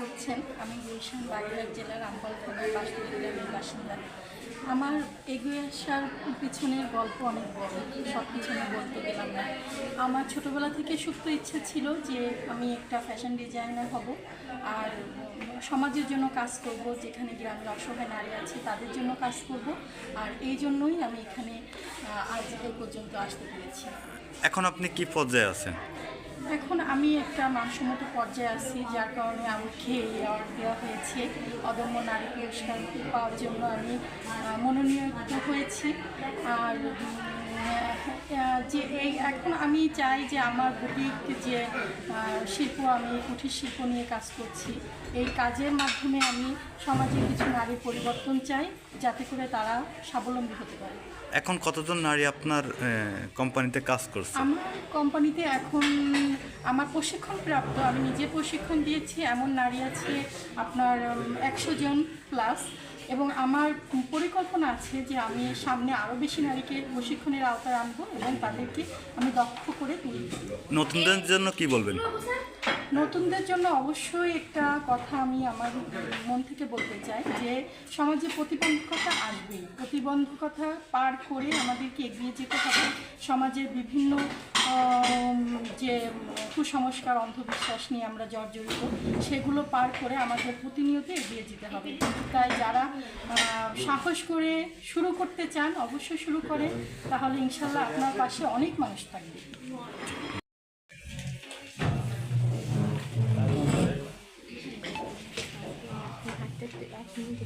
করছেন। আমি গুলশান বাগেরহাট জেলার রামপাল থানার বাসতলী গ্রামের বাসিন্দা। আমার এগিয়ে আসার পিছনের গল্প অনেক বড়, সব কিছু আমি বলতে গেলাম না। আমার ছোটোবেলা থেকে সুপ্ত ইচ্ছা ছিল যে আমি একটা ফ্যাশন ডিজাইনার হব, আর সমাজের জন্য কাজ করব, যেখানে গ্রামের অসহায় নারী আছে তাদের জন্য কাজ করব। আর এই জন্যই আমি এখানে আজ এই পর্যন্ত আসতে পেরেছি। এখন আপনি কি পর্যায়ে আছেন? এখন আমি একটা মানসম্মত পর্যায়ে আছি, যার কারণে আমাকে এই অ্যাওয়ার্ড দেওয়া হয়েছে। অদম্য নারী পুরস্কার পাওয়ার জন্য আমি মনোনীত হয়েছি। আর যে এই এখন আমি চাই যে আমার বুটিক যে শিল্প, আমি কুটির শিল্প নিয়ে কাজ করছি, এই কাজের মাধ্যমে আমি সমাজে কিছু নারী পরিবর্তন চাই, যাতে করে তারা স্বাবলম্বী হতে পারে। এখন কতজন নারী আপনার কোম্পানিতে কাজ করছে? আমার কোম্পানিতে এখন আমার প্রশিক্ষণপ্রাপ্ত, আমি নিজে প্রশিক্ষণ দিয়েছি, এমন নারী আছে আপনার 100 জন প্লাস। এবং আমার পরিকল্পনা আছে যে আমি সামনে আরও বেশি নারীকে প্রশিক্ষণের আওতায় আনবো এবং তাদেরকে আমি দক্ষ করে তুলব। নতুনদের জন্য কি বলবেন? নতুনদের জন্য অবশ্যই একটা কথা আমি আমার মন থেকে বলতে চাই যে সমাজে প্রতিবন্ধকতা আসবেই, প্রতিবন্ধকতা পার করে আমাদেরকে এগিয়ে যেতে হবে। সমাজের বিভিন্ন যে কুসংস্কার, অন্ধবিশ্বাস নিয়ে আমরা জর্জরিত, সেগুলো পার করে আমাদের প্রতিনিয়ত এগিয়ে যেতে হবে। তাই যারা সাহস করে শুরু করতে চান অবশ্যই শুরু করে, তাহলে ইনশাল্লাহ আপনার পাশে অনেক মানুষ থাকবে। এক মিনিট